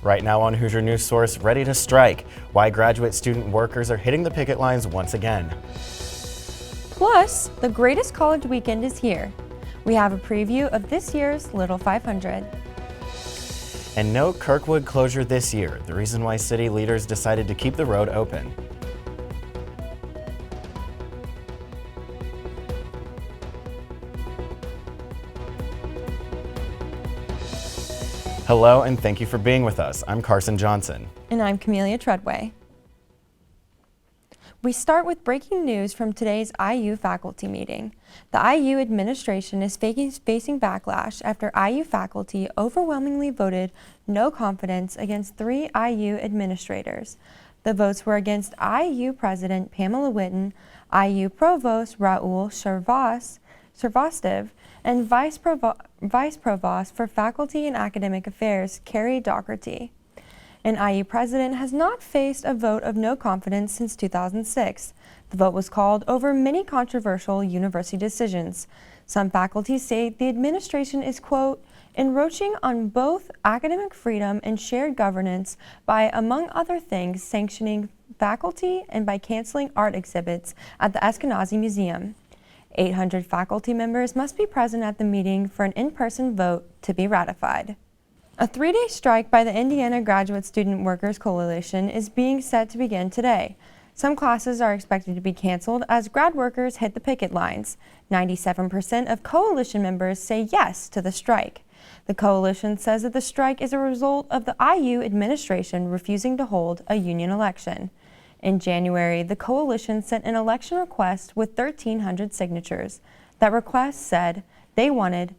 Right now on Hoosier News Source, ready to strike. Why graduate student workers are hitting the picket lines once again. Plus, the greatest college weekend is here. We have a preview of this year's Little 500. And no Kirkwood closure this year, the reason why city leaders decided to keep the road open. Hello and thank you for being with us. I'm Carson Johnson. And I'm Kamellia Tredway. We start with breaking news from today's IU faculty meeting. The IU administration is facing backlash after IU faculty overwhelmingly voted no confidence against 3 IU administrators. The votes were against IU President Pamela Whitten, IU Provost Raul Srivastava, and Vice Provost for Faculty and Academic Affairs, Carrie Dougherty. An IU president has not faced a vote of no confidence since 2006. The vote was called over many controversial university decisions. Some faculty say the administration is, quote, encroaching on both academic freedom and shared governance by, among other things, sanctioning faculty and by canceling art exhibits at the Eskenazi Museum. 800 faculty members must be present at the meeting for an in-person vote to be ratified. A 3-day strike by the Indiana Graduate Student Workers Coalition is being set to begin today. Some classes are expected to be canceled as grad workers hit the picket lines. 97% of coalition members say yes to the strike. The coalition says that the strike is a result of the IU administration refusing to hold a union election. In January, the coalition sent an election request with 1,300 signatures. That request said The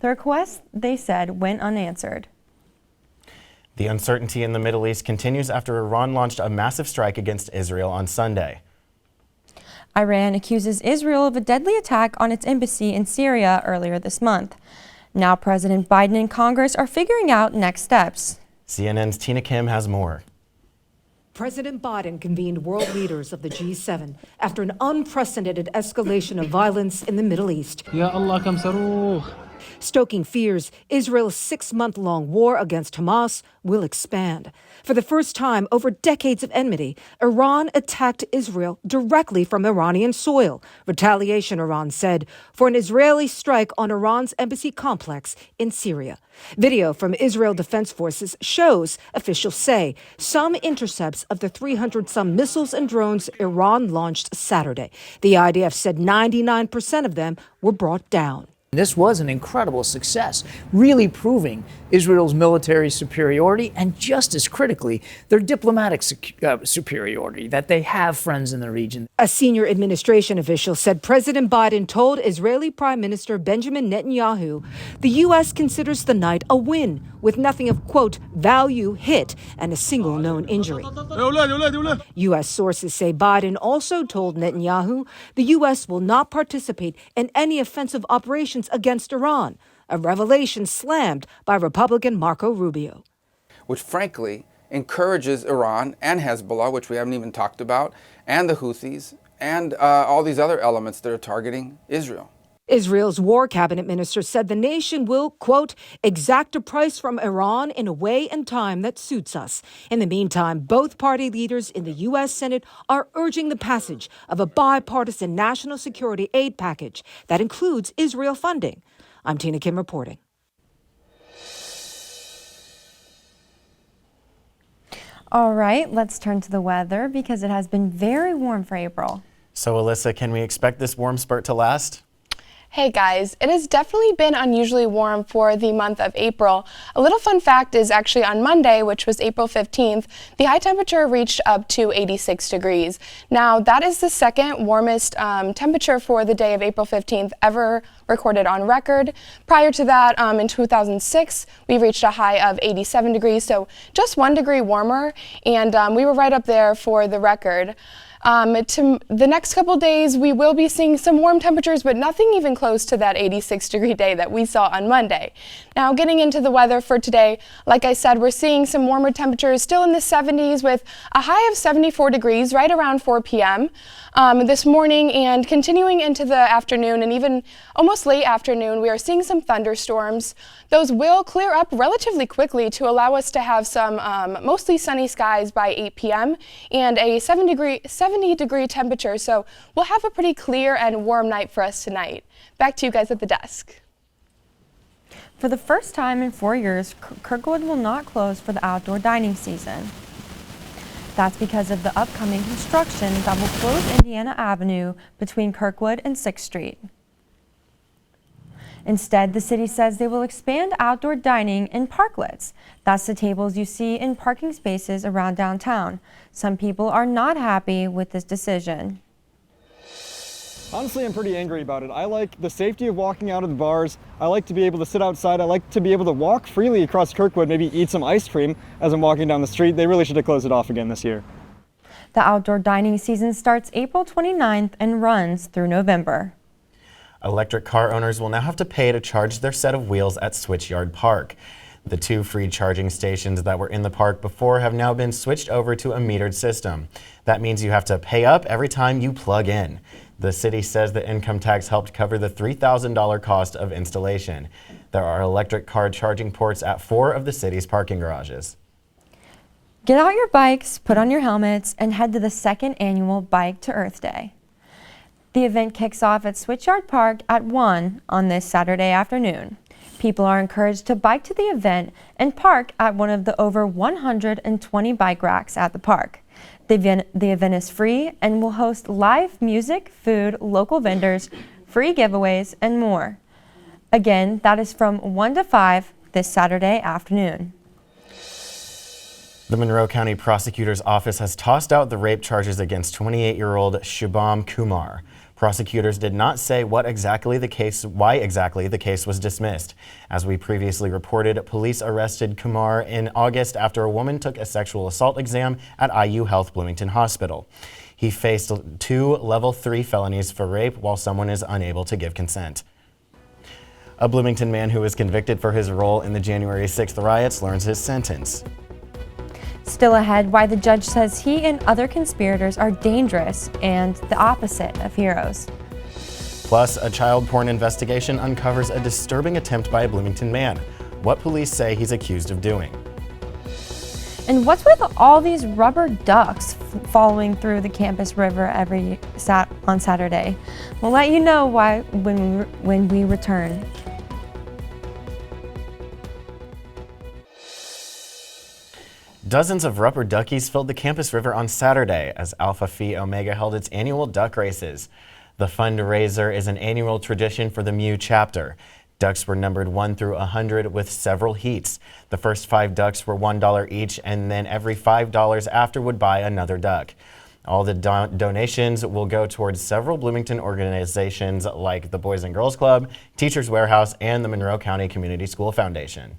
request, they said, went unanswered. The uncertainty in the Middle East continues after Iran launched a massive strike against Israel on Sunday. Iran accuses Israel of a deadly attack on its embassy in Syria earlier this month. Now President Biden and Congress are figuring out next steps. CNN's Tina Kim has more. President Biden convened world leaders of the G7 after an unprecedented escalation of violence in the Middle East. Ya Allah, kam saruh. Stoking fears Israel's 6-month-long war against Hamas will expand. For the first time over decades of enmity, Iran attacked Israel directly from Iranian soil. Retaliation, Iran said, for an Israeli strike on Iran's embassy complex in Syria. Video from Israel Defense Forces shows, officials say, some intercepts of the 300-some missiles and drones Iran launched Saturday. The IDF said 99% of them were brought down. This was an incredible success, really proving Israel's military superiority and, just as critically, their diplomatic superiority, that they have friends in the region. A senior administration official said President Biden told Israeli Prime Minister Benjamin Netanyahu the U.S. considers the night a win, with nothing of, quote, value hit and a single known injury. U.S. sources say Biden also told Netanyahu the U.S. will not participate in any offensive operations against Iran, a revelation slammed by Republican Marco Rubio. Which frankly encourages Iran and Hezbollah, which we haven't even talked about, and the Houthis, and all these other elements that are targeting Israel. Israel's war cabinet minister said the nation will, quote, exact a price from Iran in a way and time that suits us. In the meantime, both party leaders in the U.S. Senate are urging the passage of a bipartisan national security aid package that includes Israel funding. I'm Tina Kim reporting. All right, let's turn to the weather because it has been very warm for April. So Alyssa, can we expect this warm spurt to last? Hey guys, it has definitely been unusually warm for the month of April. A little fun fact is actually on Monday, which was April 15th, the high temperature reached up to 86 degrees. Now that is the second warmest temperature for the day of April 15th ever recorded on record. Prior to that, in 2006, we reached a high of 87 degrees, so just 1 degree warmer, and we were right up there for the record. To the next couple days, we will be seeing some warm temperatures, but nothing even close to that 86-degree day that we saw on Monday. Now, getting into the weather for today, like I said, we're seeing some warmer temperatures still in the 70s with a high of 74 degrees right around 4 p.m. This morning, and continuing into the afternoon and even almost late afternoon, we are seeing some thunderstorms. Those will clear up relatively quickly to allow us to have some mostly sunny skies by 8 p.m. and a 70-degree temperature, so we'll have a pretty clear and warm night for us tonight. Back to you guys at the desk. For the first time in 4 years, Kirkwood will not close for the outdoor dining season. That's because of the upcoming construction that will close Indiana Avenue between Kirkwood and 6th Street. Instead, the city says they will expand outdoor dining in parklets. That's the tables you see in parking spaces around downtown. Some people are not happy with this decision. Honestly, I'm pretty angry about it. I like the safety of walking out of the bars. I like to be able to sit outside. I like to be able to walk freely across Kirkwood, maybe eat some ice cream as I'm walking down the street. They really should have closed it off again this year. The outdoor dining season starts April 29th and runs through November. Electric car owners will now have to pay to charge their set of wheels at Switchyard Park. The 2 free charging stations that were in the park before have now been switched over to a metered system. That means you have to pay up every time you plug in. The city says the income tax helped cover the $3,000 cost of installation. There are electric car charging ports at 4 of the city's parking garages. Get out your bikes, put on your helmets, and head to the 2nd annual Bike to Earth Day. The event kicks off at Switchyard Park at 1 on this Saturday afternoon. People are encouraged to bike to the event and park at one of the over 120 bike racks at the park. The event is free and will host live music, food, local vendors, free giveaways, and more. Again, that is from 1 to 5 this Saturday afternoon. The Monroe County Prosecutor's Office has tossed out the rape charges against 28-year-old Shubham Kumar. Prosecutors did not say why exactly the case was dismissed. As we previously reported, police arrested Kumar in August after a woman took a sexual assault exam at IU Bloomington Hospital. He faced 2 level 3 felonies for rape while someone is unable to give consent. A Bloomington man who was convicted for his role in the January 6th riots learns his sentence. Still ahead, why the judge says he and other conspirators are dangerous and the opposite of heroes. Plus, a child porn investigation uncovers a disturbing attempt by a Bloomington man. What police say he's accused of doing. And what's with all these rubber ducks following through the campus river on Saturday? We'll let you know why when we return. Dozens of rubber duckies filled the campus river on Saturday as Alpha Phi Omega held its annual duck races. The fundraiser is an annual tradition for the MU chapter. Ducks were numbered 1 through 100 with several heats. The first 5 ducks were $1 each, and then every $5 after would buy another duck. All the donations will go towards several Bloomington organizations like the Boys and Girls Club, Teachers Warehouse, and the Monroe County Community School Foundation.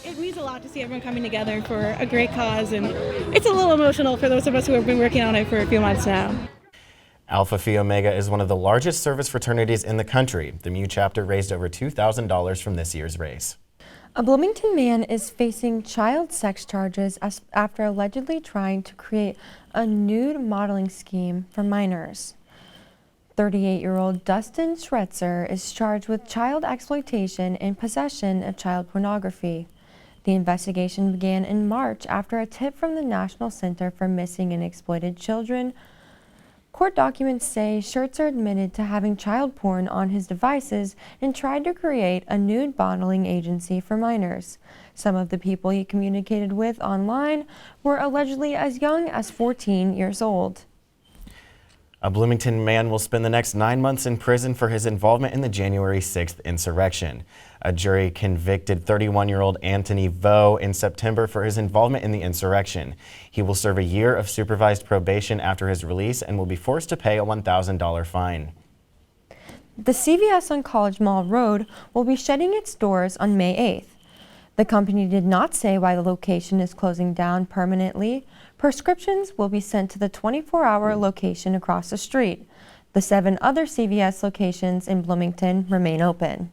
It means a lot to see everyone coming together for a great cause, and it's a little emotional for those of us who have been working on it for a few months now. Alpha Phi Omega is one of the largest service fraternities in the country. The MU chapter raised over $2,000 from this year's race. A Bloomington man is facing child sex charges after allegedly trying to create a nude modeling scheme for minors. 38-year-old Dustin Schretzer is charged with child exploitation and possession of child pornography. The investigation began in March after a tip from the National Center for Missing and Exploited Children. Court documents say Schretzer admitted to having child porn on his devices and tried to create a nude modeling agency for minors. Some of the people he communicated with online were allegedly as young as 14 years old. A Bloomington man will spend the next 9 months in prison for his involvement in the January 6th insurrection. A jury convicted 31-year-old Anthony Vo in September for his involvement in the insurrection. He will serve a year of supervised probation after his release and will be forced to pay a $1,000 fine. The CVS on College Mall Road will be shutting its doors on May 8th. The company did not say why the location is closing down permanently. Prescriptions will be sent to the 24-hour location across the street. The 7 other CVS locations in Bloomington remain open.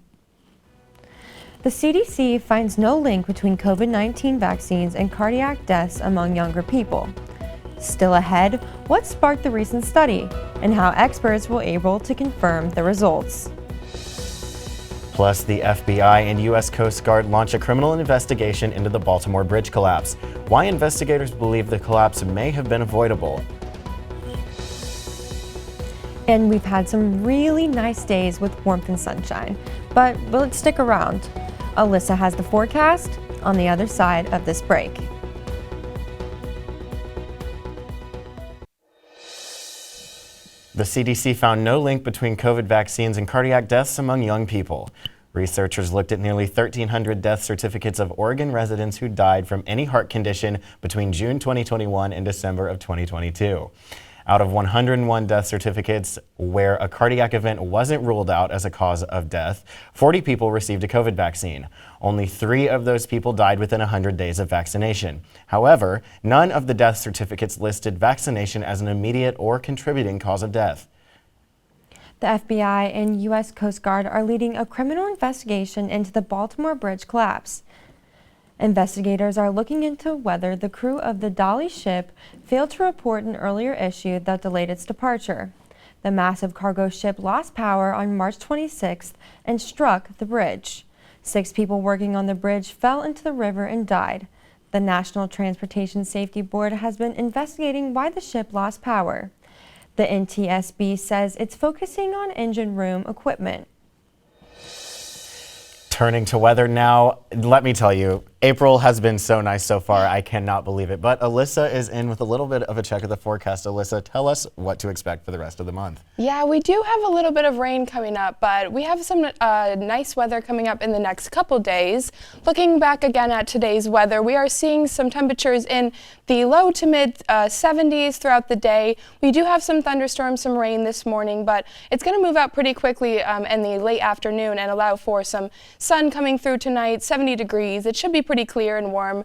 The CDC finds no link between COVID-19 vaccines and cardiac deaths among younger people. Still ahead, what sparked the recent study and how experts were able to confirm the results. Plus, the FBI and U.S. Coast Guard launch a criminal investigation into the Baltimore bridge collapse. Why investigators believe the collapse may have been avoidable. And we've had some really nice days with warmth and sunshine, but will it stick around? Alyssa has the forecast on the other side of this break. The CDC found no link between COVID vaccines and cardiac deaths among young people. Researchers looked at nearly 1,300 death certificates of Oregon residents who died from any heart condition between June 2021 and December of 2022. Out of 101 death certificates where a cardiac event wasn't ruled out as a cause of death, 40 people received a COVID vaccine. Only 3 of those people died within 100 days of vaccination. However, none of the death certificates listed vaccination as an immediate or contributing cause of death. The FBI and U.S. Coast Guard are leading a criminal investigation into the Baltimore bridge collapse. Investigators are looking into whether the crew of the Dolly ship failed to report an earlier issue that delayed its departure. The massive cargo ship lost power on March 26th and struck the bridge. 6 people working on the bridge fell into the river and died. The National Transportation Safety Board has been investigating why the ship lost power. The NTSB says it's focusing on engine room equipment. Turning to weather now, let me tell you, April has been so nice so far. I cannot believe it. But Alyssa is in with a little bit of a check of the forecast. Alyssa, tell us what to expect for the rest of the month. Yeah, we do have a little bit of rain coming up, but we have some nice weather coming up in the next couple days. Looking back again at today's weather, we are seeing some temperatures in the low to mid 70s throughout the day. We do have some thunderstorms, some rain this morning, but it's going to move out pretty quickly in the late afternoon and allow for some sun coming through tonight, 70 degrees. It should be pretty clear and warm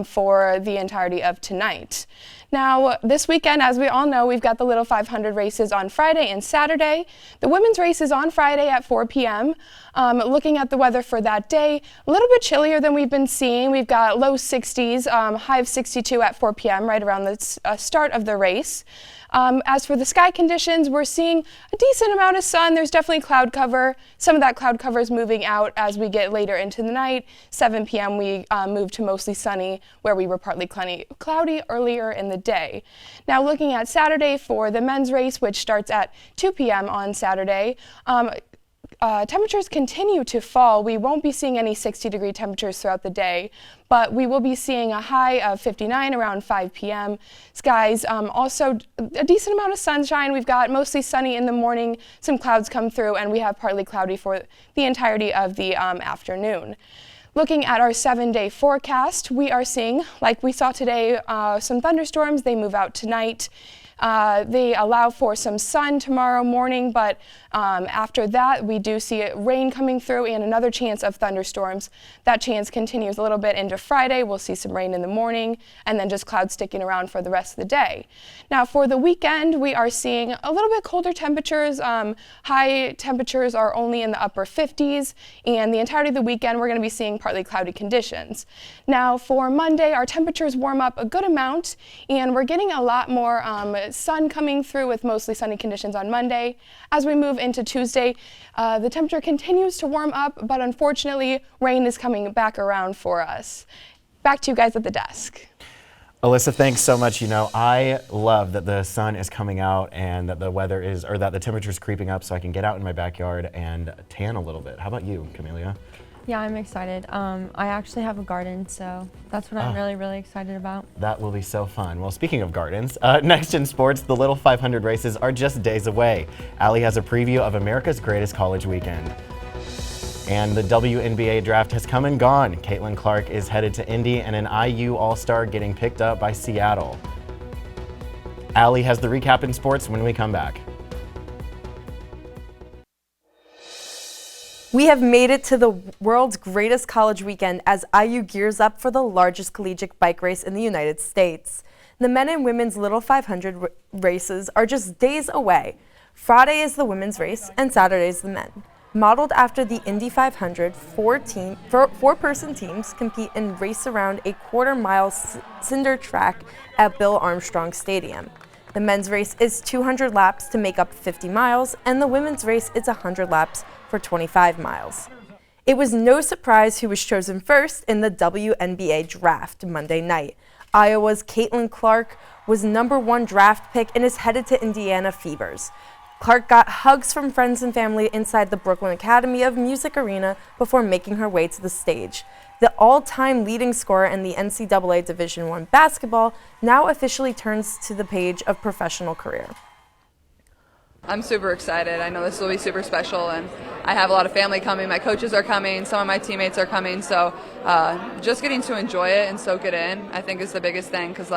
for the entirety of tonight. Now, this weekend, as we all know, we've got the Little 500 races on Friday and Saturday. The women's race is on Friday at 4 p.m. Looking at the weather for that day, a little bit chillier than we've been seeing. We've got low 60s, high of 62 at 4 p.m. right around the start of the race. As for the sky conditions, we're seeing a decent amount of sun. There's definitely cloud cover. Some of that cloud cover is moving out as we get later into the night. 7 p.m. we move to mostly sunny, where we were partly cloudy earlier in the day. Now looking at Saturday for the men's race, which starts at 2 p.m. on Saturday, temperatures continue to fall. We won't be seeing any 60-degree temperatures throughout the day, but we will be seeing a high of 59 around 5 p.m. Skies also a decent amount of sunshine. We've got mostly sunny in the morning, some clouds come through, and we have partly cloudy for the entirety of the afternoon. Looking at our 7-day forecast, we are seeing, like we saw today, some thunderstorms. They move out tonight. They allow for some sun tomorrow morning, but after that we do see rain coming through and another chance of thunderstorms. That chance continues a little bit into Friday. We'll see some rain in the morning and then just clouds sticking around for the rest of the day. Now for the weekend, we are seeing a little bit colder temperatures. High temperatures are only in the upper 50s, and the entirety of the weekend we're going to be seeing partly cloudy conditions. Now for Monday, our temperatures warm up a good amount, and we're getting a lot more sun coming through with mostly sunny conditions on Monday. As we move into Tuesday, the temperature continues to warm up, but unfortunately rain is coming back around for us. Back to you guys at the desk. Alyssa, thanks so much. You know, I love that the sun is coming out and that the weather is, or that the temperature is creeping up so I can get out in my backyard and tan a little bit. How about you, Kamellia? Yeah, I'm excited. I actually have a garden, so that's what I'm really excited about. That will be so fun. Well, speaking of gardens, next in sports, the Little 500 races are just days away. Allie has a preview of America's greatest college weekend. And the WNBA draft has come and gone. Caitlin Clark is headed to Indy and an IU All-Star getting picked up by Seattle. Allie has the recap in sports when we come back. We have made it to the world's greatest college weekend as IU gears up for the largest collegiate bike race in the United States. The men and women's Little 500 races are just days away. Friday is the women's race and Saturday is the men. Modeled after the Indy 500, four-person teams compete and race around a quarter-mile cinder track at Bill Armstrong Stadium. The men's race is 200 laps to make up 50 miles, and the women's race is 100 laps for 25 miles. It was no surprise who was chosen first in the WNBA draft Monday night. Iowa's Caitlin Clark was #1 draft pick and is headed to Indiana Fevers. Clark got hugs from friends and family inside the Brooklyn Academy of Music Arena before making her way to the stage. The all-time leading scorer in the NCAA Division I basketball now officially turns to the page of professional career. I'm super excited. I know this will be super special, and I have a lot of family coming. My coaches are coming. Some of my teammates are coming. So just getting to enjoy it and soak it in, I think, is the biggest thing, because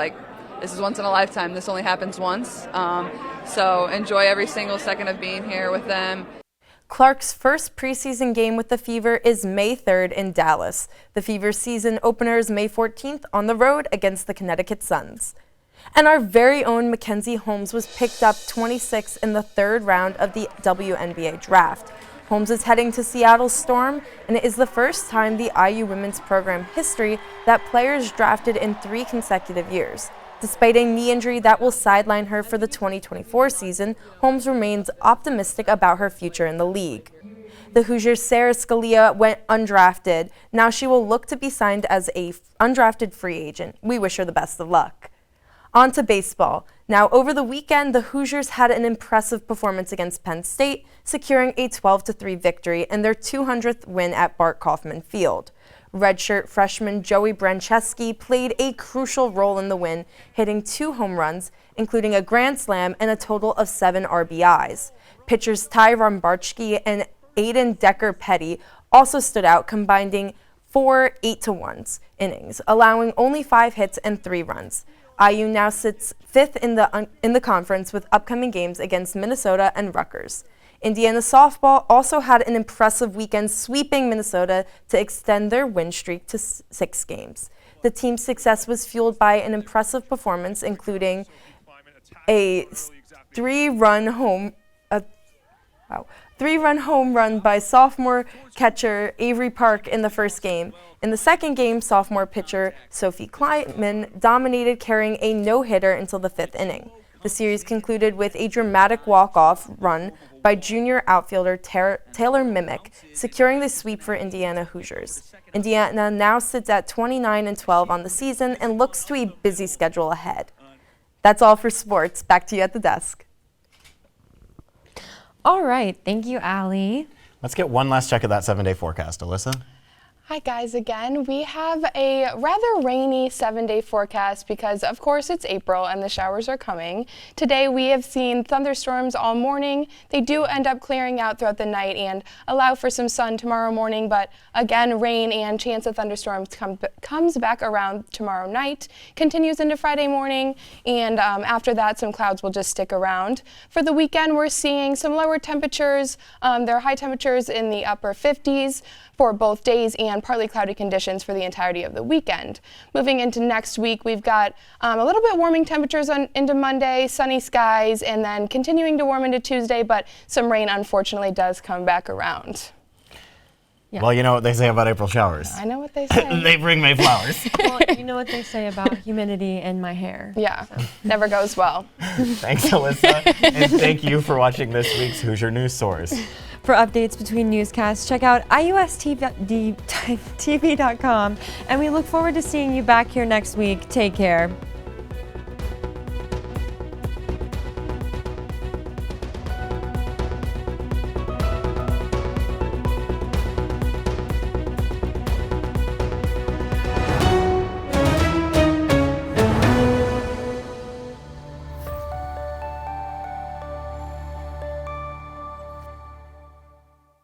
this is once in a lifetime. This only happens once. So enjoy every single second of being here with them. Clark's first preseason game with the Fever is May 3rd in Dallas. The Fever season opener is May 14th on the road against the Connecticut Suns. And our very own Mackenzie Holmes was picked up 26th in the third round of the WNBA draft. Holmes is heading to Seattle Storm, and it is the first time the IU women's program history that players drafted in 3 consecutive years. Despite a knee injury that will sideline her for the 2024 season, Holmes remains optimistic about her future in the league. The Hoosiers' Sarah Scalia went undrafted. Now she will look to be signed as a undrafted free agent. We wish her the best of luck. On to baseball. Now, over the weekend, the Hoosiers had an impressive performance against Penn State, securing a 12-3 victory in their 200th win at Bart Kaufman Field. Redshirt freshman Joey Brancheski played a crucial role in the win, hitting 2 home runs, including a grand slam and a total of 7 RBIs. Pitchers Ty Rombarchki and Aiden Decker-Petty also stood out, combining 4 8-1 innings, allowing only 5 hits and 3 runs. IU now sits 5th in the conference with upcoming games against Minnesota and Rutgers. Indiana softball also had an impressive weekend, sweeping Minnesota to extend their win streak to 6 games. The team's success was fueled by an impressive performance, including a 3-run home run by sophomore catcher Avery Park in the first game. In the second game, sophomore pitcher Sophie Kleinman dominated, carrying a no-hitter until the 5th inning. The series concluded with a dramatic walk-off run by junior outfielder Taylor Mimick, securing the sweep for Indiana Hoosiers. Indiana now sits at 29-12 on the season and looks to a busy schedule ahead. That's all for sports. Back to you at the desk. All right, thank you, Allie. Let's get one last check of that 7-day forecast. Alyssa? Hi guys again. We have a rather rainy 7-day forecast because of course it's April and the showers are coming. Today we have seen thunderstorms all morning. They do end up clearing out throughout the night and allow for some sun tomorrow morning, but again rain and chance of thunderstorms comes back around tomorrow night, continues into Friday morning, and after that some clouds will just stick around. For the weekend we're seeing some lower temperatures. There are high temperatures in the upper 50s for both days and partly cloudy conditions for the entirety of the weekend. Moving into next week, we've got a little bit warming temperatures into Monday, sunny skies, and then continuing to warm into Tuesday, but some rain unfortunately does come back around. Yeah. Well, you know what they say about April showers. I know what they say. They bring May flowers. Well, you know what they say about humidity in my hair. Yeah, so. Never goes well. Thanks, Alyssa. And thank you for watching this week's Hoosier News Source. For updates between newscasts, check out IUSTV.com, and we look forward to seeing you back here next week. Take care.